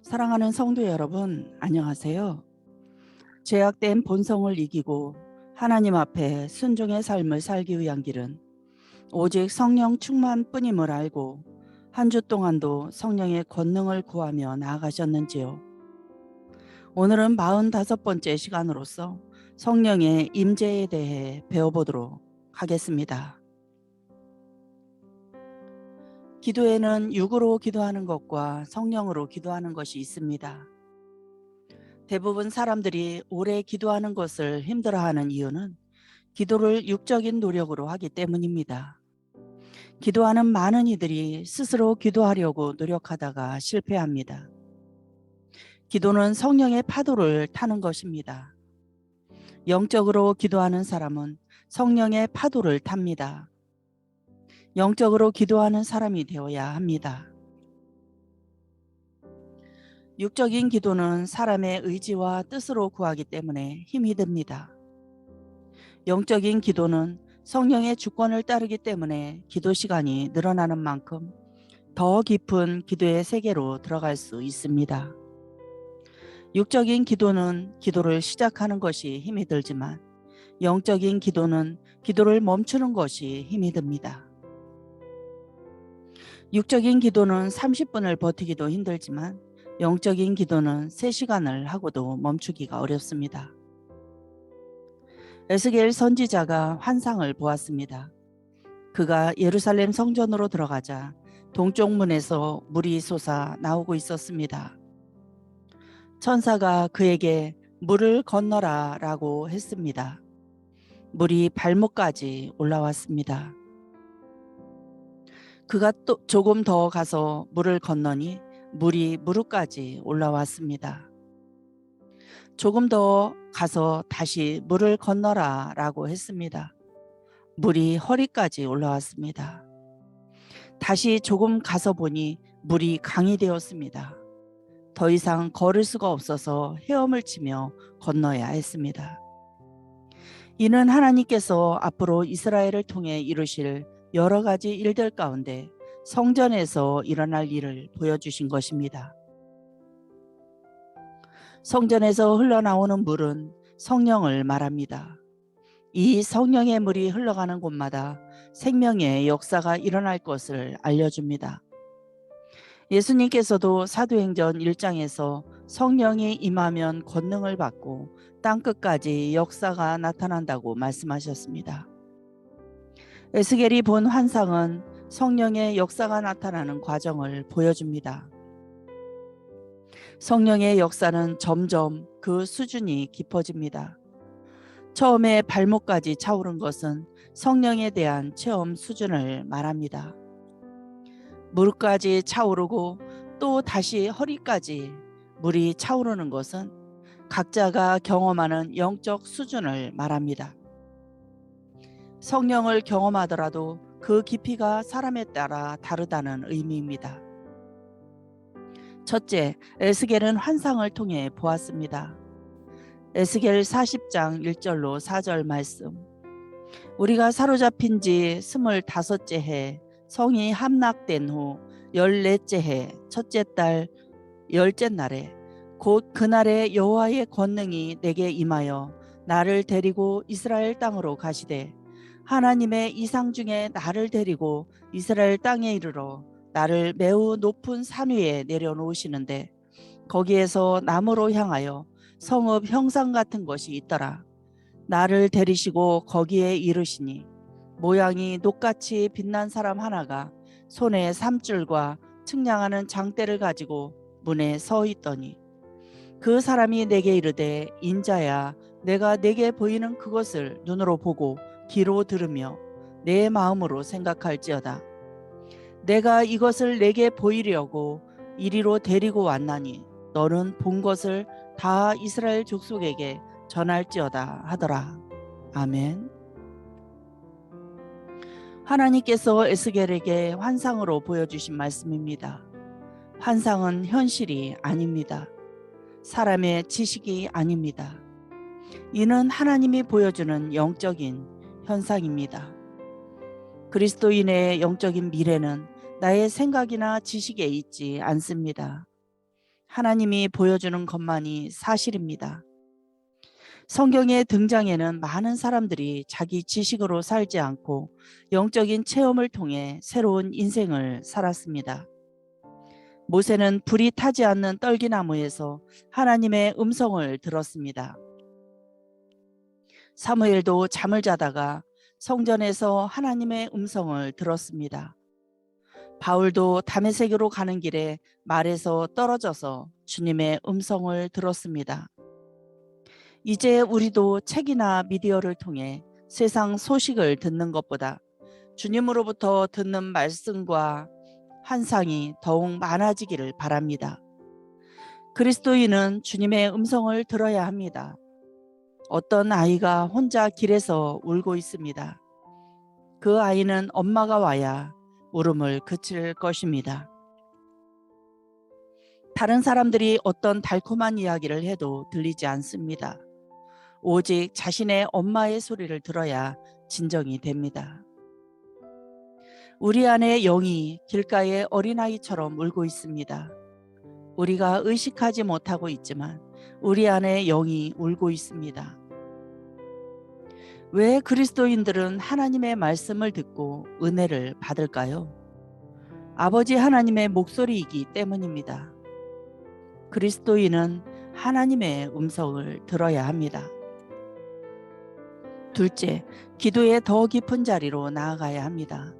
사랑하는 성도 여러분, 안녕하세요. 죄악된 본성을 이기고 하나님 앞에 순종의 삶을 살기 위한 길은 오직 성령 충만뿐임을 알고 한 주 동안도 성령의 권능을 구하며 나아가셨는지요. 오늘은 45번째 시간으로서 성령의 임재에 대해 배워보도록 하겠습니다. 기도에는 육으로 기도하는 것과 성령으로 기도하는 것이 있습니다. 대부분 사람들이 오래 기도하는 것을 힘들어하는 이유는 기도를 육적인 노력으로 하기 때문입니다. 기도하는 많은 이들이 스스로 기도하려고 노력하다가 실패합니다. 기도는 성령의 파도를 타는 것입니다. 영적으로 기도하는 사람은 성령의 파도를 탑니다. 영적으로 기도하는 사람이 되어야 합니다. 육적인 기도는 사람의 의지와 뜻으로 구하기 때문에 힘이 듭니다. 영적인 기도는 성령의 주권을 따르기 때문에 기도 시간이 늘어나는 만큼 더 깊은 기도의 세계로 들어갈 수 있습니다. 육적인 기도는 기도를 시작하는 것이 힘이 들지만 영적인 기도는 기도를 멈추는 것이 힘이 듭니다. 육적인 기도는 30분을 버티기도 힘들지만 영적인 기도는 3시간을 하고도 멈추기가 어렵습니다. 에스겔 선지자가 환상을 보았습니다. 그가 예루살렘 성전으로 들어가자 동쪽 문에서 물이 솟아 나오고 있었습니다. 천사가 그에게 물을 건너라 라고 했습니다. 물이 발목까지 올라왔습니다. 그가 또 조금 더 가서 물을 건너니 물이 무릎까지 올라왔습니다. 조금 더 가서 다시 물을 건너라 라고 했습니다. 물이 허리까지 올라왔습니다. 다시 조금 가서 보니 물이 강이 되었습니다. 더 이상 걸을 수가 없어서 헤엄을 치며 건너야 했습니다. 이는 하나님께서 앞으로 이스라엘을 통해 이루실 여러 가지 일들 가운데 성전에서 일어날 일을 보여주신 것입니다. 성전에서 흘러나오는 물은 성령을 말합니다. 이 성령의 물이 흘러가는 곳마다 생명의 역사가 일어날 것을 알려줍니다. 예수님께서도 사도행전 1장에서 성령이 임하면 권능을 받고 땅끝까지 역사가 나타난다고 말씀하셨습니다. 에스겔이 본 환상은 성령의 역사가 나타나는 과정을 보여줍니다. 성령의 역사는 점점 그 수준이 깊어집니다. 처음에 발목까지 차오른 것은 성령에 대한 체험 수준을 말합니다. 무릎까지 차오르고 또 다시 허리까지 물이 차오르는 것은 각자가 경험하는 영적 수준을 말합니다. 성령을 경험하더라도 그 깊이가 사람에 따라 다르다는 의미입니다. 첫째, 에스겔은 환상을 통해 보았습니다. 에스겔 40장 1절로 4절 말씀. 우리가 사로잡힌 지 25째 해 성이 함락된 후 14째 해 첫째 달 10째 날에 곧 그날에 여호와의 권능이 내게 임하여 나를 데리고 이스라엘 땅으로 가시되 하나님의 이상 중에 나를 데리고 이스라엘 땅에 이르러 나를 매우 높은 산 위에 내려놓으시는데 거기에서 남으로 향하여 성읍 형상 같은 것이 있더라. 나를 데리시고 거기에 이르시니 모양이 녹같이 빛난 사람 하나가 손에 삼줄과 측량하는 장대를 가지고 문에 서 있더니 그 사람이 내게 이르되 인자야 내가 내게 보이는 그것을 눈으로 보고 귀로 들으며 내 마음으로 생각할지어다. 내가 이것을 내게 보이려고 이리로 데리고 왔나니 너는 본 것을 다 이스라엘 족속에게 전할지어다 하더라. 아멘. 하나님께서 에스겔에게 환상으로 보여주신 말씀입니다. 환상은 현실이 아닙니다. 사람의 지식이 아닙니다. 이는 하나님이 보여주는 영적인 현상입니다. 그리스도인의 영적인 미래는 나의 생각이나 지식에 있지 않습니다. 하나님이 보여주는 것만이 사실입니다. 성경의 등장에는 많은 사람들이 자기 지식으로 살지 않고 영적인 체험을 통해 새로운 인생을 살았습니다. 모세는 불이 타지 않는 떨기나무에서 하나님의 음성을 들었습니다. 사무엘도 잠을 자다가 성전에서 하나님의 음성을 들었습니다. 바울도 다메섹으로 가는 길에 말에서 떨어져서 주님의 음성을 들었습니다. 이제 우리도 책이나 미디어를 통해 세상 소식을 듣는 것보다 주님으로부터 듣는 말씀과 환상이 더욱 많아지기를 바랍니다. 그리스도인은 주님의 음성을 들어야 합니다. 어떤 아이가 혼자 길에서 울고 있습니다. 그 아이는 엄마가 와야 울음을 그칠 것입니다. 다른 사람들이 어떤 달콤한 이야기를 해도 들리지 않습니다. 오직 자신의 엄마의 소리를 들어야 진정이 됩니다. 우리 안에 영이 길가의 어린아이처럼 울고 있습니다. 우리가 의식하지 못하고 있지만 우리 안에 영이 울고 있습니다. 왜 그리스도인들은 하나님의 말씀을 듣고 은혜를 받을까요? 아버지 하나님의 목소리이기 때문입니다. 그리스도인은 하나님의 음성을 들어야 합니다. 둘째, 기도의 더 깊은 자리로 나아가야 합니다.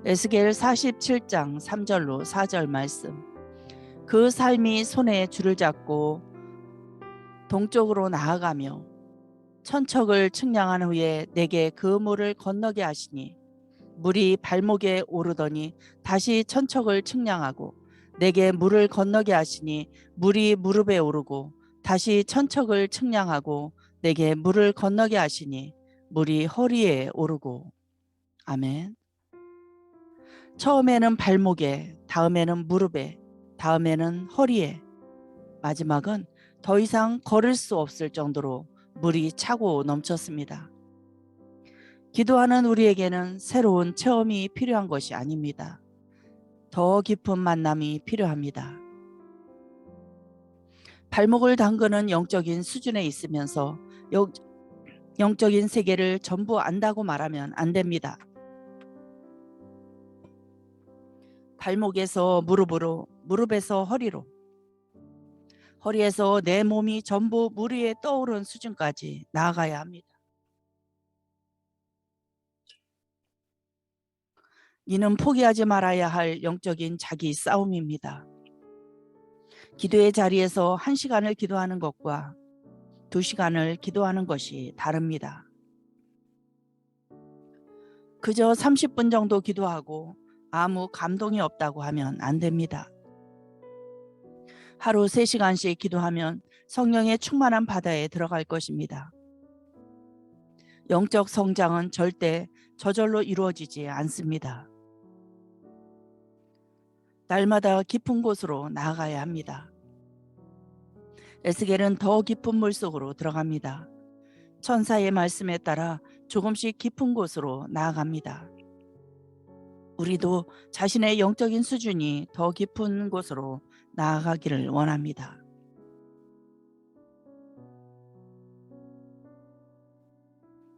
에스겔 47장 3절로 4절 말씀. 그 삶이 손에 줄을 잡고 동쪽으로 나아가며 천척을 측량한 후에 내게 그 물을 건너게 하시니 물이 발목에 오르더니 다시 천척을 측량하고 내게 물을 건너게 하시니 물이 무릎에 오르고 다시 천척을 측량하고 내게 물을 건너게 하시니 물이 허리에 오르고. 아멘. 처음에는 발목에, 다음에는 무릎에, 다음에는 허리에, 마지막은 더 이상 걸을 수 없을 정도로 물이 차고 넘쳤습니다. 기도하는 우리에게는 새로운 체험이 필요한 것이 아닙니다. 더 깊은 만남이 필요합니다. 발목을 담그는 영적인 수준에 있으면서 영적인 세계를 전부 안다고 말하면 안 됩니다. 발목에서 무릎으로, 무릎에서 허리로, 허리에서 내 몸이 전부 물 위에 떠오른 수준까지 나아가야 합니다. 이는 포기하지 말아야 할 영적인 자기 싸움입니다. 기도의 자리에서 1시간을 기도하는 것과 2시간을 기도하는 것이 다릅니다. 그저 30분 정도 기도하고 아무 감동이 없다고 하면 안 됩니다. 하루 3시간씩 기도하면 성령의 충만한 바다에 들어갈 것입니다. 영적 성장은 절대 저절로 이루어지지 않습니다. 날마다 깊은 곳으로 나아가야 합니다. 에스겔은 더 깊은 물속으로 들어갑니다. 천사의 말씀에 따라 조금씩 깊은 곳으로 나아갑니다. 우리도 자신의 영적인 수준이 더 깊은 곳으로 나아가기를 원합니다.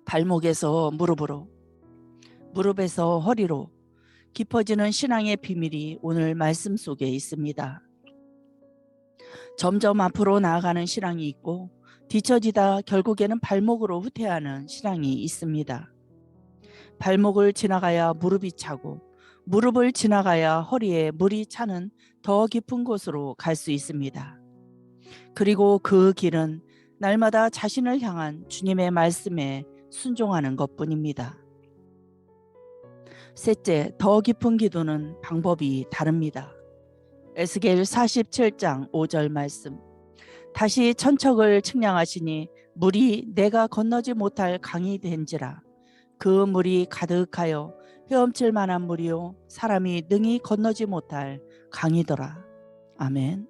발목에서 무릎으로, 무릎에서 허리로 깊어지는 신앙의 비밀이 오늘 말씀 속에 있습니다. 점점 앞으로 나아가는 신앙이 있고 뒤처지다 결국에는 발목으로 후퇴하는 신앙이 있습니다. 발목을 지나가야 무릎이 차고 무릎을 지나가야 허리에 물이 차는 더 깊은 곳으로 갈 수 있습니다. 그리고 그 길은 날마다 자신을 향한 주님의 말씀에 순종하는 것뿐입니다. 셋째, 더 깊은 기도는 방법이 다릅니다. 에스겔 47장 5절 말씀. 다시 천척을 측량하시니 물이 내가 건너지 못할 강이 된지라. 그 물이 가득하여 헤엄칠 만한 물이요 사람이 능히 건너지 못할 강이더라. 아멘.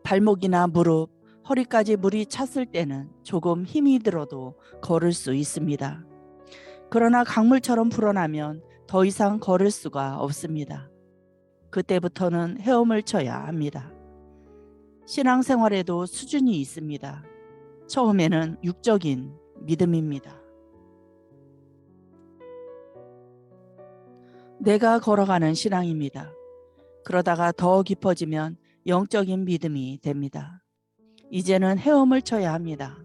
발목이나 무릎, 허리까지 물이 찼을 때는 조금 힘이 들어도 걸을 수 있습니다. 그러나 강물처럼 불어나면 더 이상 걸을 수가 없습니다. 그때부터는 헤엄을 쳐야 합니다. 신앙생활에도 수준이 있습니다. 처음에는 육적인 믿음입니다. 내가 걸어가는 신앙입니다. 그러다가 더 깊어지면 영적인 믿음이 됩니다. 이제는 헤엄을 쳐야 합니다.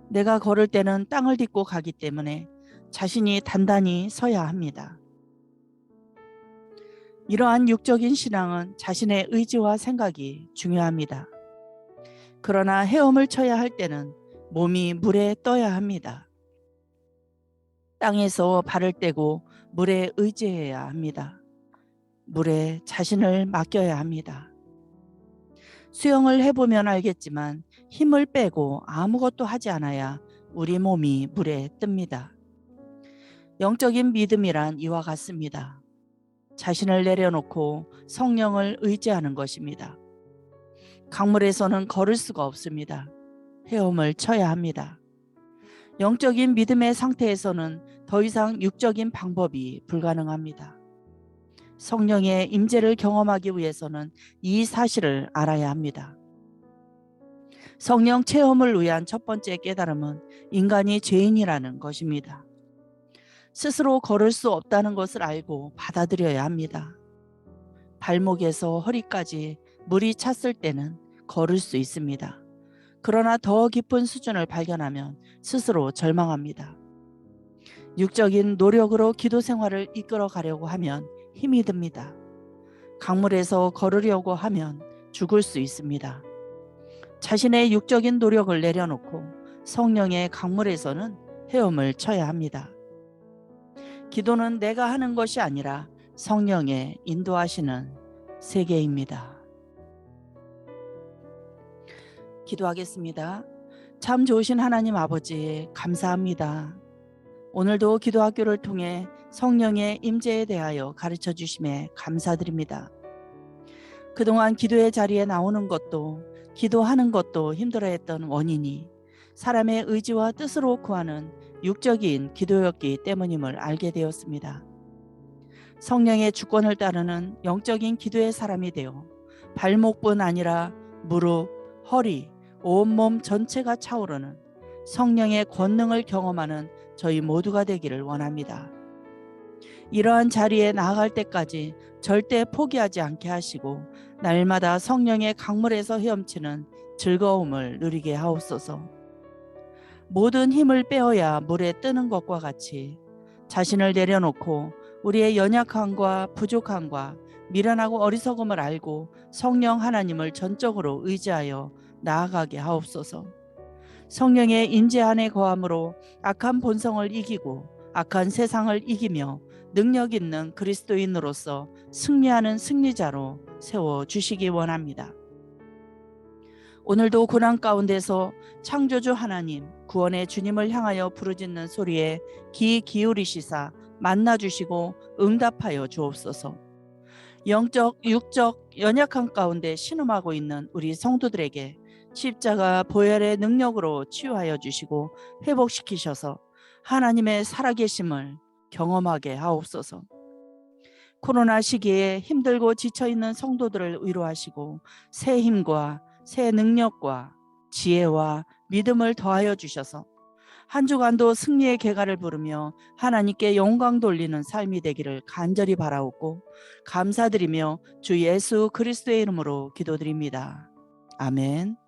내가 걸을 때는 땅을 딛고 가기 때문에 자신이 단단히 서야 합니다. 이러한 육적인 신앙은 자신의 의지와 생각이 중요합니다. 그러나 헤엄을 쳐야 할 때는 몸이 물에 떠야 합니다. 땅에서 발을 떼고 물에 의지해야 합니다. 물에 자신을 맡겨야 합니다. 수영을 해보면 알겠지만 힘을 빼고 아무것도 하지 않아야 우리 몸이 물에 뜹니다. 영적인 믿음이란 이와 같습니다. 자신을 내려놓고 성령을 의지하는 것입니다. 강물에서는 걸을 수가 없습니다. 헤엄을 쳐야 합니다. 영적인 믿음의 상태에서는 더 이상 육적인 방법이 불가능합니다. 성령의 임재를 경험하기 위해서는 이 사실을 알아야 합니다. 성령 체험을 위한 첫 번째 깨달음은 인간이 죄인이라는 것입니다. 스스로 걸을 수 없다는 것을 알고 받아들여야 합니다. 발목에서 허리까지 물이 찼을 때는 걸을 수 있습니다. 그러나 더 깊은 수준을 발견하면 스스로 절망합니다. 육적인 노력으로 기도 생활을 이끌어 가려고 하면 힘이 듭니다. 강물에서 걸으려고 하면 죽을 수 있습니다. 자신의 육적인 노력을 내려놓고 성령의 강물에서는 헤엄을 쳐야 합니다. 기도는 내가 하는 것이 아니라 성령의 인도하시는 세계입니다. 기도하겠습니다. 참 좋으신 하나님 아버지, 감사합니다. 오늘도 기도학교를 통해 성령의 임재에 대하여 가르쳐 주심에 감사드립니다. 그동안 기도의 자리에 나오는 것도 기도하는 것도 힘들어했던 원인이 사람의 의지와 뜻으로 구하는 육적인 기도였기 때문임을 알게 되었습니다. 성령의 주권을 따르는 영적인 기도의 사람이 되어 발목뿐 아니라 무릎, 허리, 온몸 전체가 차오르는 성령의 권능을 경험하는 저희 모두가 되기를 원합니다. 이러한 자리에 나아갈 때까지 절대 포기하지 않게 하시고 날마다 성령의 강물에서 헤엄치는 즐거움을 누리게 하옵소서. 모든 힘을 빼어야 물에 뜨는 것과 같이 자신을 내려놓고 우리의 연약함과 부족함과 미련하고 어리석음을 알고 성령 하나님을 전적으로 의지하여 나아가게 하옵소서. 성령의 임재 안에 거함으로 악한 본성을 이기고 악한 세상을 이기며 능력 있는 그리스도인으로서 승리하는 승리자로 세워주시기 원합니다. 오늘도 고난 가운데서 창조주 하나님, 구원의 주님을 향하여 부르짖는 소리에 귀 기울이시사 만나주시고 응답하여 주옵소서. 영적, 육적, 연약한 가운데 신음하고 있는 우리 성도들에게 십자가 보혈의 능력으로 치유하여 주시고 회복시키셔서 하나님의 살아계심을 경험하게 하옵소서. 코로나 시기에 힘들고 지쳐있는 성도들을 위로하시고 새 힘과 새 능력과 지혜와 믿음을 더하여 주셔서 한 주간도 승리의 개가를 부르며 하나님께 영광 돌리는 삶이 되기를 간절히 바라옵고 감사드리며 주 예수 그리스도의 이름으로 기도드립니다. 아멘.